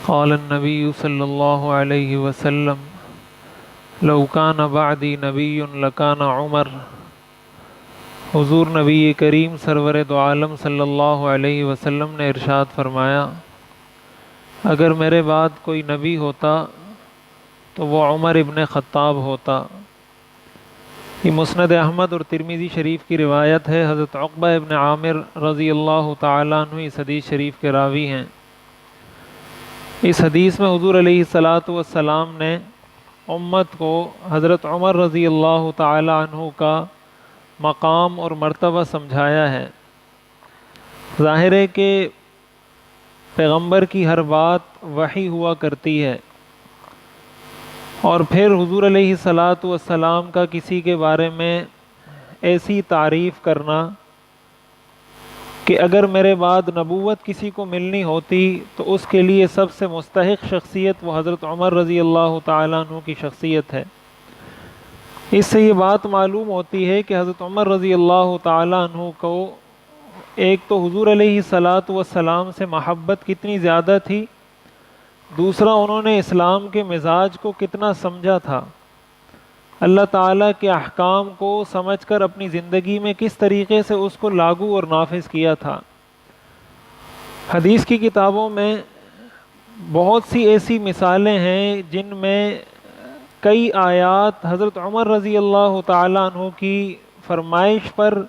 قال النبی صلی اللہ علیہ وسلم لو کان بعدی نبی لکان عمر۔ حضور نبی کریم سرور دو عالم صلی اللہ علیہ وسلم نے ارشاد فرمایا، اگر میرے بعد کوئی نبی ہوتا تو وہ عمر ابن خطاب ہوتا۔ یہ مسند احمد اور ترمذی شریف کی روایت ہے۔ حضرت عقبہ ابن عامر رضی اللہ تعالیٰ عنہ اس حدیث شریف کے راوی ہیں۔ اس حدیث میں حضور علیہ السلام نے امت کو حضرت عمر رضی اللہ تعالیٰ عنہ کا مقام اور مرتبہ سمجھایا ہے۔ ظاہر ہے کہ پیغمبر کی ہر بات وحی ہوا کرتی ہے، اور پھر حضور علیہ السلام کا کسی کے بارے میں ایسی تعریف کرنا کہ اگر میرے بعد نبوت کسی کو ملنی ہوتی تو اس کے لیے سب سے مستحق شخصیت وہ حضرت عمر رضی اللہ تعالیٰ عنہ کی شخصیت ہے۔ اس سے یہ بات معلوم ہوتی ہے کہ حضرت عمر رضی اللہ تعالیٰ عنہ کو ایک تو حضور علیہ السلام سے محبت کتنی زیادہ تھی، دوسرا انہوں نے اسلام کے مزاج کو کتنا سمجھا تھا، اللہ تعالیٰ کے احکام کو سمجھ کر اپنی زندگی میں کس طریقے سے اس کو لاگو اور نافذ کیا تھا۔ حدیث کی کتابوں میں بہت سی ایسی مثالیں ہیں جن میں کئی آیات حضرت عمر رضی اللہ تعالیٰ عنہ کی فرمائش پر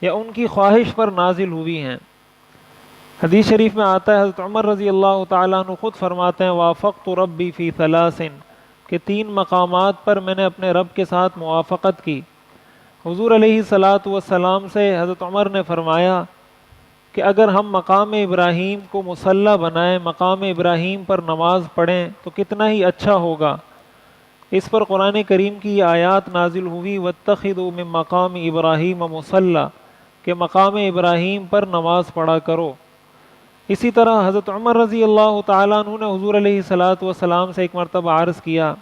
یا ان کی خواہش پر نازل ہوئی ہیں۔ حدیث شریف میں آتا ہے، حضرت عمر رضی اللہ تعالیٰ عنہ خود فرماتے ہیں، وافقت ربی فی ثلاث، کہ 3 مقامات پر میں نے اپنے رب کے ساتھ موافقت کی۔ حضور علیہ السلام سے حضرت عمر نے فرمایا کہ اگر ہم مقام ابراہیم کو مصلی بنائیں، مقام ابراہیم پر نماز پڑھیں تو کتنا ہی اچھا ہوگا۔ اس پر قرآن کریم کی یہ آیات نازل ہوئی، واتخذوا من مقام ابراہیم مصلی، کہ مقام ابراہیم پر نماز پڑھا کرو۔ اسی طرح حضرت عمر رضی اللہ تعالیٰ عنہ نے حضور علیہ السلام سے ایک مرتبہ عرض کیا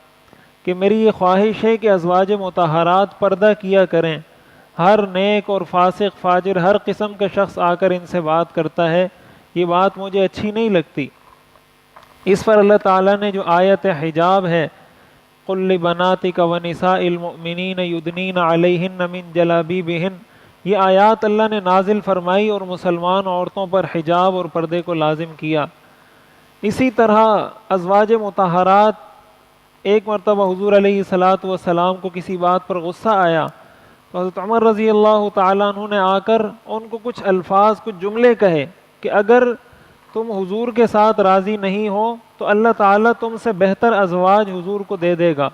کہ میری یہ خواہش ہے کہ ازواج مطہرات پردہ کیا کریں، ہر نیک اور فاسق فاجر ہر قسم کا شخص آ کر ان سے بات کرتا ہے، یہ بات مجھے اچھی نہیں لگتی۔ اس پر اللہ تعالیٰ نے جو آیت حجاب ہے، قل لبناتک ونساء المؤمنین یدنین علیہن من جلابیبہن، یہ آیات اللہ نے نازل فرمائی اور مسلمان عورتوں پر حجاب اور پردے کو لازم کیا۔ اسی طرح ازواج مطہرات، ایک مرتبہ حضور علیہ السلام کو کسی بات پر غصہ آیا تو حضرت عمر رضی اللہ تعالیٰ عنہ نے آ کر ان کو کچھ الفاظ، کچھ جملے کہے کہ اگر تم حضور کے ساتھ راضی نہیں ہو تو اللہ تعالیٰ تم سے بہتر ازواج حضور کو دے دے گا۔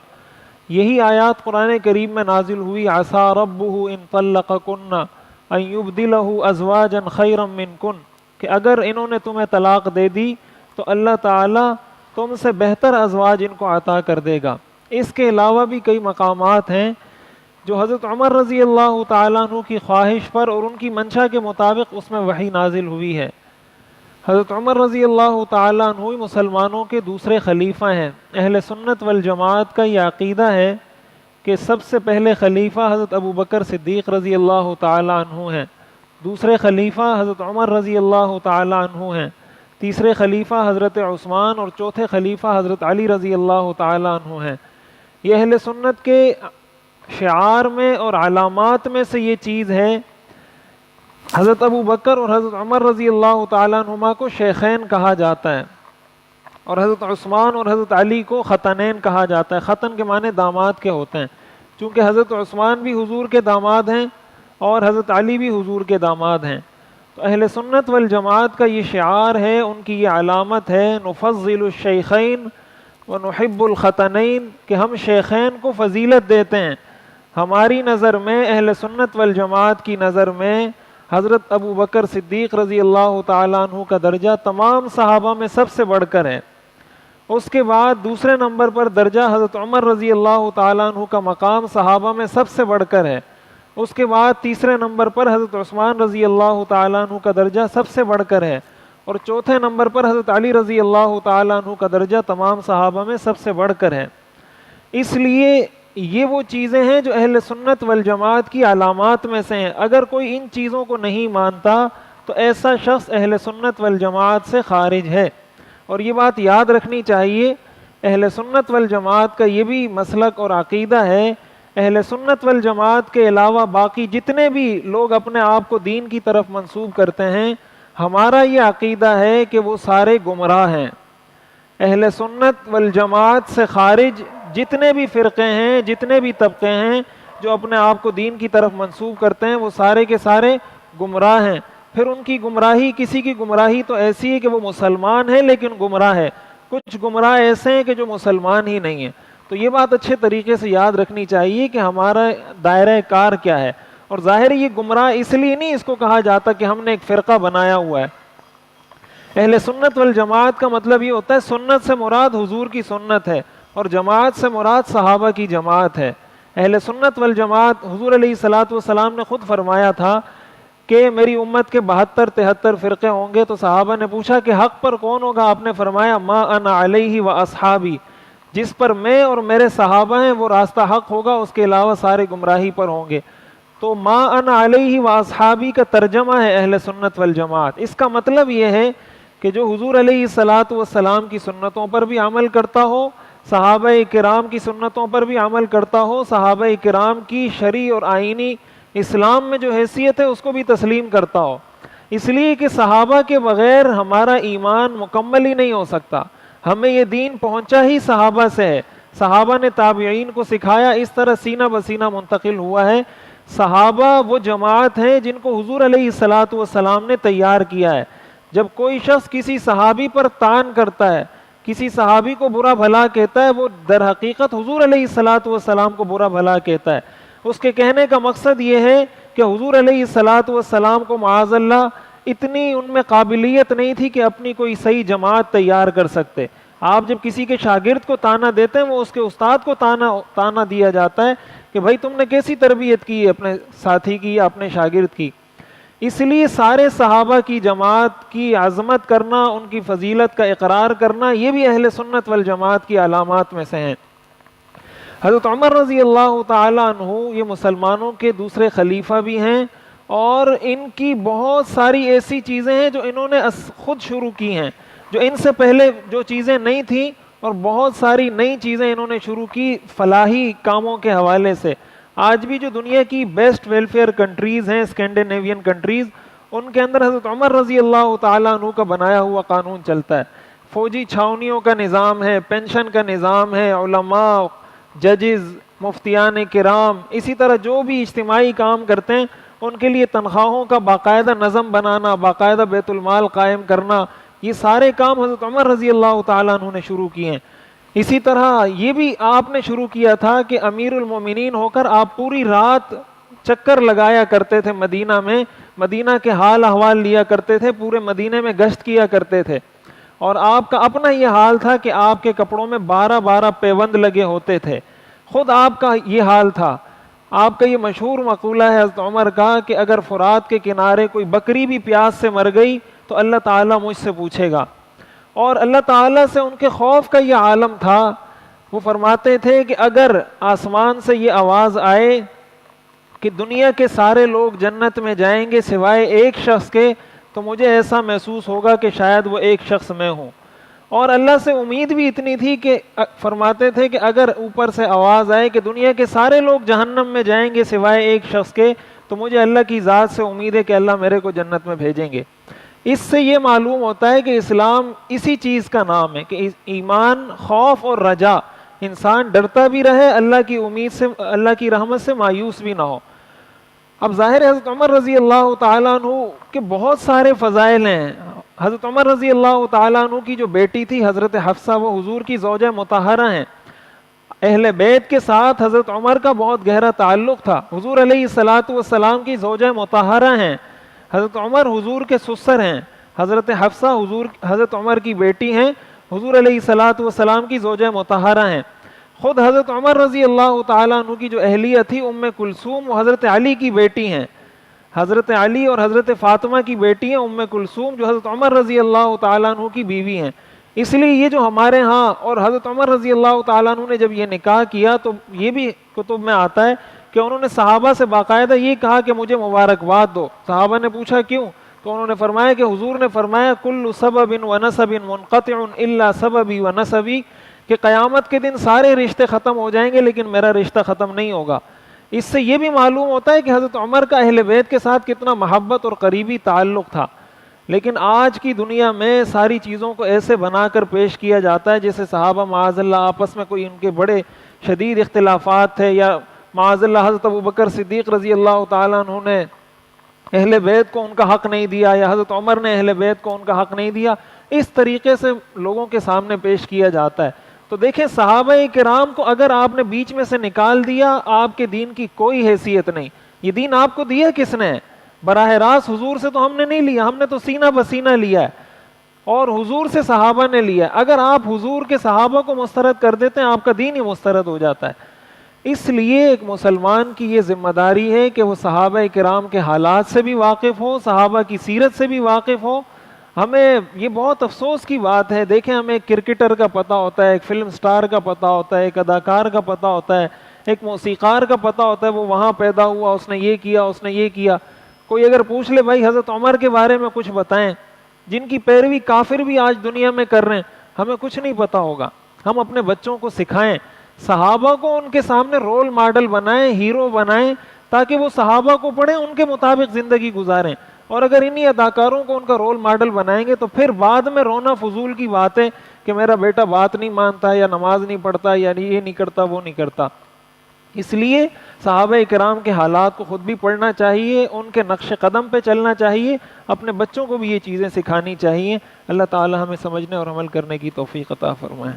یہی آیات قرآن کریم میں نازل ہوئی، عسیٰ ربہ ان طلقکن ان یبدلہ ازواجا خیرا منکن، کہ اگر انہوں نے تمہیں طلاق دے دی تو اللہ تعالیٰ تم سے بہتر ازواج ان کو عطا کر دے گا۔ اس کے علاوہ بھی کئی مقامات ہیں جو حضرت عمر رضی اللہ تعالیٰ عنہ کی خواہش پر اور ان کی منشا کے مطابق اس میں وحی نازل ہوئی ہے۔ حضرت عمر رضی اللہ تعالیٰ عنہ مسلمانوں کے دوسرے خلیفہ ہیں۔ اہل سنت والجماعت کا یہ عقیدہ ہے کہ سب سے پہلے خلیفہ حضرت ابو بکر صدیق رضی اللہ تعالیٰ عنہ ہیں، دوسرے خلیفہ حضرت عمر رضی اللہ تعالیٰ عنہ ہیں، تیسرے خلیفہ حضرت عثمان اور چوتھے خلیفہ حضرت علی رضی اللہ تعالیٰ عنہ ہیں۔ یہ اہل سنت کے شعار میں اور علامات میں سے یہ چیز ہے۔ حضرت ابو بکر اور حضرت عمر رضی اللہ تعالیٰ عنہما کو شیخین کہا جاتا ہے، اور حضرت عثمان اور حضرت علی کو ختنین کہا جاتا ہے۔ ختن کے معنی داماد کے ہوتے ہیں، چونکہ حضرت عثمان بھی حضور کے داماد ہیں اور حضرت علی بھی حضور کے داماد ہیں۔ تو اہل سنت والجماعت کا یہ شعار ہے، ان کی یہ علامت ہے، نفضل الشیخین ونحب الختنین، کہ ہم شیخین کو فضیلت دیتے ہیں۔ ہماری نظر میں، اہل سنت والجماعت کی نظر میں، حضرت ابو بکر صدیق رضی اللہ تعالیٰ عنہ کا درجہ تمام صحابہ میں سب سے بڑھ کر ہے۔ اس کے بعد دوسرے نمبر پر درجہ حضرت عمر رضی اللہ تعالیٰ عنہ کا مقام صحابہ میں سب سے بڑھ کر ہے۔ اس کے بعد تیسرے نمبر پر حضرت عثمان رضی اللہ تعالیٰ عنہ کا درجہ سب سے بڑھ کر ہے، اور چوتھے نمبر پر حضرت علی رضی اللہ تعالیٰ عنہ کا درجہ تمام صحابہ میں سب سے بڑھ کر ہے۔ اس لیے یہ وہ چیزیں ہیں جو اہل سنت والجماعت کی علامات میں سے ہیں۔ اگر کوئی ان چیزوں کو نہیں مانتا تو ایسا شخص اہل سنت والجماعت سے خارج ہے۔ اور یہ بات یاد رکھنی چاہیے، اہل سنت والجماعت کا یہ بھی مسلک اور عقیدہ ہے، اہل سنت والجماعت کے علاوہ باقی جتنے بھی لوگ اپنے آپ کو دین کی طرف منسوب کرتے ہیں، ہمارا یہ عقیدہ ہے کہ وہ سارے گمراہ ہیں۔ اہل سنت والجماعت سے خارج جتنے بھی فرقے ہیں، جتنے بھی طبقے ہیں جو اپنے آپ کو دین کی طرف منسوب کرتے ہیں، وہ سارے کے سارے گمراہ ہیں۔ پھر ان کی گمراہی، کسی کی گمراہی تو ایسی ہے کہ وہ مسلمان ہے لیکن گمراہ ہے، کچھ گمراہ ایسے ہیں کہ جو مسلمان ہی نہیں ہیں۔ تو یہ بات اچھے طریقے سے یاد رکھنی چاہیے کہ ہمارا دائرہ کار کیا ہے۔ اور ظاہر یہ گمراہ اس لیے نہیں اس کو کہا جاتا کہ ہم نے ایک فرقہ بنایا ہوا ہے۔ اہل سنت والجماعت کا مطلب یہ ہوتا ہے، سنت سے مراد حضور کی سنت ہے اور جماعت سے مراد صحابہ کی جماعت ہے۔ اہل سنت والجماعت، حضور علیہ الصلاۃ والسلام نے خود فرمایا تھا کہ میری امت کے 72-73 فرقے ہوں گے، تو صحابہ نے پوچھا کہ حق پر کون ہوگا؟ آپ نے فرمایا ما انا علیہ و اصحابی، جس پر میں اور میرے صحابہ ہیں وہ راستہ حق ہوگا، اس کے علاوہ سارے گمراہی پر ہوں گے۔ تو ما انا علیہ و اصحابی کا ترجمہ ہے اہل سنت والجماعت۔ اس کا مطلب یہ ہے کہ جو حضور علیہ الصلاۃ والسلام کی سنتوں پر بھی عمل کرتا ہو، صحابہ کرام کی سنتوں پر بھی عمل کرتا ہو، صحابہ کرام کی شرعی اور آئینی اسلام میں جو حیثیت ہے اس کو بھی تسلیم کرتا ہو، اس لیے کہ صحابہ کے بغیر ہمارا ایمان مکمل ہی نہیں ہو سکتا۔ ہمیں یہ دین پہنچا ہی صحابہ سے ہے، صحابہ نے تابعین کو سکھایا، اس طرح سینہ بسینہ منتقل ہوا ہے۔ صحابہ وہ جماعت ہیں جن کو حضور علیہ الصلاۃ والسلام نے تیار کیا ہے۔ جب کوئی شخص کسی صحابی پر طعن کرتا ہے، کسی صحابی کو برا بھلا کہتا ہے، وہ در حقیقت حضور علیہ الصلاۃ والسلام کو برا بھلا کہتا ہے۔ اس کے کہنے کا مقصد یہ ہے کہ حضور علیہ الصلاۃ والسلام کو معاذ اللہ اتنی ان میں قابلیت نہیں تھی کہ اپنی کوئی صحیح جماعت تیار کر سکتے۔ آپ جب کسی کے شاگرد کو طعنہ دیتے ہیں، وہ اس کے استاد کو طعنہ دیا جاتا ہے کہ بھائی تم نے کیسی تربیت کی ہے اپنے ساتھی کی یا اپنے شاگرد کی۔ اس لیے سارے صحابہ کی جماعت کی عظمت کرنا، ان کی فضیلت کا اقرار کرنا، یہ بھی اہل سنت والجماعت کی علامات میں سے ہیں۔ حضرت عمر رضی اللہ تعالیٰ عنہ یہ مسلمانوں کے دوسرے خلیفہ بھی ہیں، اور ان کی بہت ساری ایسی چیزیں ہیں جو انہوں نے خود شروع کی ہیں، جو ان سے پہلے جو چیزیں نہیں تھیں، اور بہت ساری نئی چیزیں انہوں نے شروع کی فلاحی کاموں کے حوالے سے۔ آج بھی جو دنیا کی بیسٹ ویلفیئر کنٹریز ہیں، اسکینڈینیوین کنٹریز، ان کے اندر حضرت عمر رضی اللہ تعالیٰ عنہ کا بنایا ہوا قانون چلتا ہے۔ فوجی چھاونیوں کا نظام ہے، پینشن کا نظام ہے، علماء، ججز، مفتیان کرام، اسی طرح جو بھی اجتماعی کام کرتے ہیں ان کے لیے تنخواہوں کا باقاعدہ نظم بنانا، باقاعدہ بیت المال قائم کرنا، یہ سارے کام حضرت عمر رضی اللہ تعالیٰ عنہ نے شروع کیے ہیں۔ اسی طرح یہ بھی آپ نے شروع کیا تھا کہ امیر المومنین ہو کر آپ پوری رات چکر لگایا کرتے تھے مدینہ میں، مدینہ کے حال احوال لیا کرتے تھے، پورے مدینے میں گشت کیا کرتے تھے، اور آپ کا اپنا یہ حال تھا کہ آپ کے کپڑوں میں 12 پیوند لگے ہوتے تھے، خود آپ کا یہ حال تھا۔ آپ کا یہ مشہور مقولہ ہے حضرت عمر کا کہ اگر فرات کے کنارے کوئی بکری بھی پیاس سے مر گئی تو اللہ تعالیٰ مجھ سے پوچھے گا، اور اللہ تعالیٰ سے ان کے خوف کا یہ عالم تھا۔ وہ فرماتے تھے کہ اگر آسمان سے یہ آواز آئے کہ دنیا کے سارے لوگ جنت میں جائیں گے سوائے ایک شخص کے، تو مجھے ایسا محسوس ہوگا کہ شاید وہ ایک شخص میں ہوں۔ اور اللہ سے امید بھی اتنی تھی کہ فرماتے تھے کہ اگر اوپر سے آواز آئے کہ دنیا کے سارے لوگ جہنم میں جائیں گے سوائے ایک شخص کے، تو مجھے اللہ کی ذات سے امید ہے کہ اللہ میرے کو جنت میں بھیجیں گے۔ اس سے یہ معلوم ہوتا ہے کہ اسلام اسی چیز کا نام ہے کہ ایمان، خوف اور رجا، انسان ڈرتا بھی رہے، اللہ کی امید سے، اللہ کی رحمت سے مایوس بھی نہ ہو۔ اب ظاہر ہے حضرت عمر رضی اللہ تعالیٰ عنہ کے بہت سارے فضائل ہیں۔ حضرت عمر رضی اللہ تعالیٰ عنہ کی جو بیٹی تھی حضرت حفصہ، وہ حضور کی زوجہ مطہرہ ہیں۔ اہل بیت کے ساتھ حضرت عمر کا بہت گہرا تعلق تھا، حضور علیہ الصلاۃ والسلام کی زوجہ مطہرہ ہیں۔ حضرت عمر حضور کے سسر ہیں، حضرت حفصہ حضرت عمر کی بیٹی ہیں، حضور علیہ الصلاۃ والسلام کی زوجہ مطہرہ ہیں۔ خود حضرت عمر رضی اللہ تعالیٰ عنہ کی جو اہلیہ تھی ام کلثوم، وہ حضرت علی کی بیٹی ہیں۔ حضرت علی اور حضرت فاطمہ کی بیٹی ہیں ام کلثوم، جو حضرت عمر رضی اللہ تعالیٰ عنہ کی بیوی ہیں۔ اس لیے یہ جو ہمارے ہاں، اور حضرت عمر رضی اللہ تعالیٰ عنہ نے جب یہ نکاح کیا تو یہ بھی کتب میں آتا ہے کہ انہوں نے صحابہ سے باقاعدہ یہ کہا کہ مجھے مبارکباد دو۔ صحابہ نے پوچھا کیوں؟ تو انہوں نے فرمایا کہ حضور نے فرمایا کل سبب و نسب منقطع الا سببی و نسبی، کہ قیامت کے دن سارے رشتے ختم ہو جائیں گے لیکن میرا رشتہ ختم نہیں ہوگا۔ اس سے یہ بھی معلوم ہوتا ہے کہ حضرت عمر کا اہل بیت کے ساتھ کتنا محبت اور قریبی تعلق تھا۔ لیکن آج کی دنیا میں ساری چیزوں کو ایسے بنا کر پیش کیا جاتا ہے جیسے صحابہ معاذ اللہ آپس میں کوئی ان کے بڑے شدید اختلافات تھے، یا معاذ اللہ حضرت ابوبکر صدیق رضی اللہ تعالیٰ عنہ نے اہل بیت کو ان کا حق نہیں دیا، یا حضرت عمر نے اہل بیت کو ان کا حق نہیں دیا، اس طریقے سے لوگوں کے سامنے پیش کیا جاتا ہے۔ تو دیکھیں صحابہ کرام کو اگر آپ نے بیچ میں سے نکال دیا، آپ کے دین کی کوئی حیثیت نہیں۔ یہ دین آپ کو دیا کس نے؟ براہ راست حضور سے تو ہم نے نہیں لیا، ہم نے تو سینہ بسینہ لیا ہے، اور حضور سے صحابہ نے لیا۔ اگر آپ حضور کے صحابہ کو مسترد کر دیتے ہیں، آپ کا دین ہی مسترد ہو جاتا ہے۔ اس لیے ایک مسلمان کی یہ ذمہ داری ہے کہ وہ صحابہ کرام کے حالات سے بھی واقف ہو، صحابہ کی سیرت سے بھی واقف ہو۔ ہمیں یہ بہت افسوس کی بات ہے، دیکھیں ہمیں ایک کرکٹر کا پتہ ہوتا ہے، ایک فلم سٹار کا پتہ ہوتا ہے، ایک اداکار کا پتہ ہوتا ہے، ایک موسیقار کا پتہ ہوتا ہے، وہ وہاں پیدا ہوا، اس نے یہ کیا، اس نے یہ کیا۔ کوئی اگر پوچھ لے بھائی حضرت عمر کے بارے میں کچھ بتائیں، جن کی پیروی کافر بھی آج دنیا میں کر رہے ہیں، ہمیں کچھ نہیں پتا ہوگا۔ ہم اپنے بچوں کو سکھائیں، صحابہ کو ان کے سامنے رول ماڈل بنائیں، ہیرو بنائیں، تاکہ وہ صحابہ کو پڑھیں، ان کے مطابق زندگی گزاریں۔ اور اگر انہی اداکاروں کو ان کا رول ماڈل بنائیں گے تو پھر بعد میں رونا فضول کی بات ہے کہ میرا بیٹا بات نہیں مانتا، یا نماز نہیں پڑھتا، یا یہ نہیں کرتا، وہ نہیں کرتا۔ اس لیے صحابہ کرام کے حالات کو خود بھی پڑھنا چاہیے، ان کے نقش قدم پہ چلنا چاہیے، اپنے بچوں کو بھی یہ چیزیں سکھانی چاہیے۔ اللہ تعالی ہمیں سمجھنے اور عمل کرنے کی توفیق عطا فرمائے۔